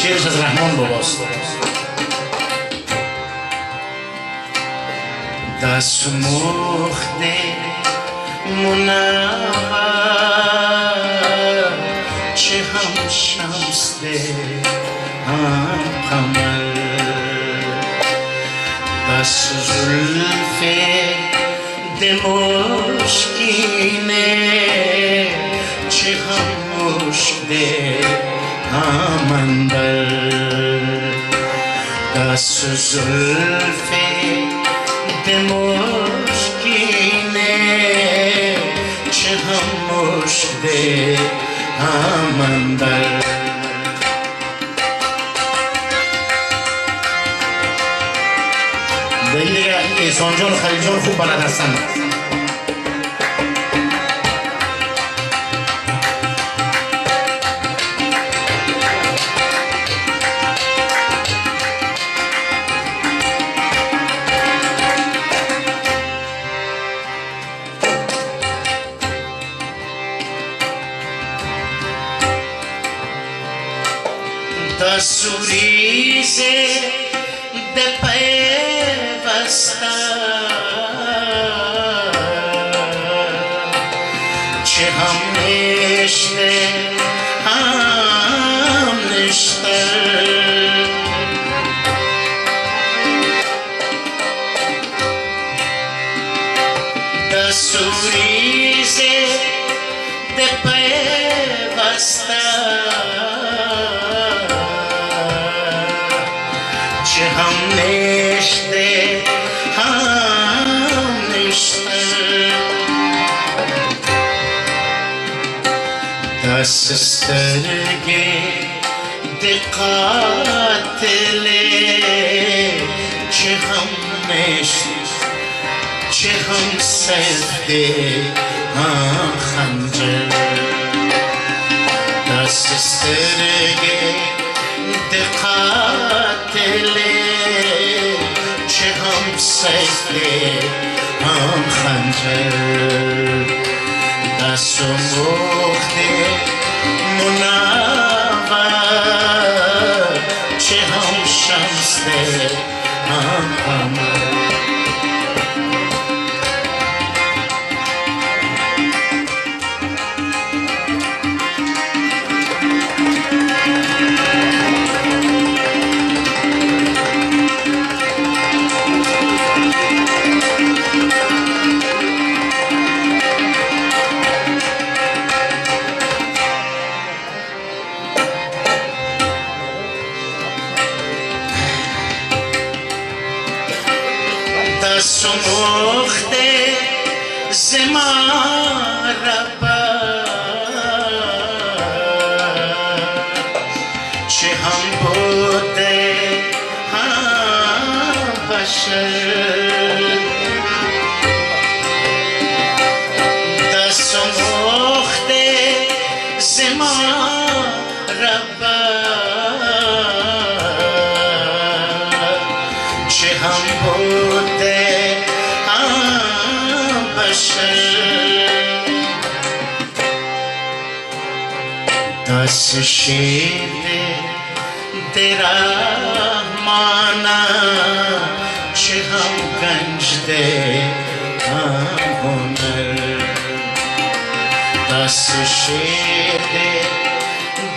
شعرش از رحمان باباست. دست مخده منور چه هم شمس ده هم قمر، دست زلف دمشکینه چه هم مشک ده هم عنبر، دست زلف دمشکینه چه هم مشک ده هم عنبر. دیگه احسان جان و خلیل جان خوب بلد هستن. دستوریزه ده پیوسته چه هم نشته هم نشته، دستوریزه ده پیوسته چه هم نشته هم نشته، دست سترگه ده قاتله چه هم نشته چه هم سفته هم خنجر، دست سترگه ده قاتله چه هم سفته هم خنجر، دست مخده منور چه هم شمس ده هم قمر. دست مخته زمان ربا چه هم بوده هم بشر، دست مخته زمان ربا چه هم بوده دست شیر ده رحمانا چه هم گنج ده هم هنر، دست شیر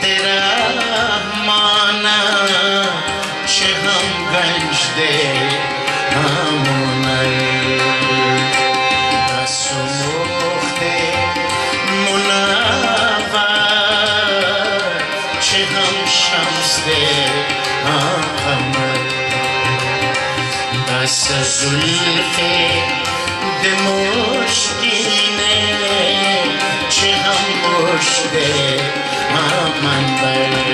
ده رحمانا چه هم گنج ده هم هنر، دست مخته منور چه هم شمس ده هم قمر، دست زلف دمشکینه چه هم مشک ده هم عنبر.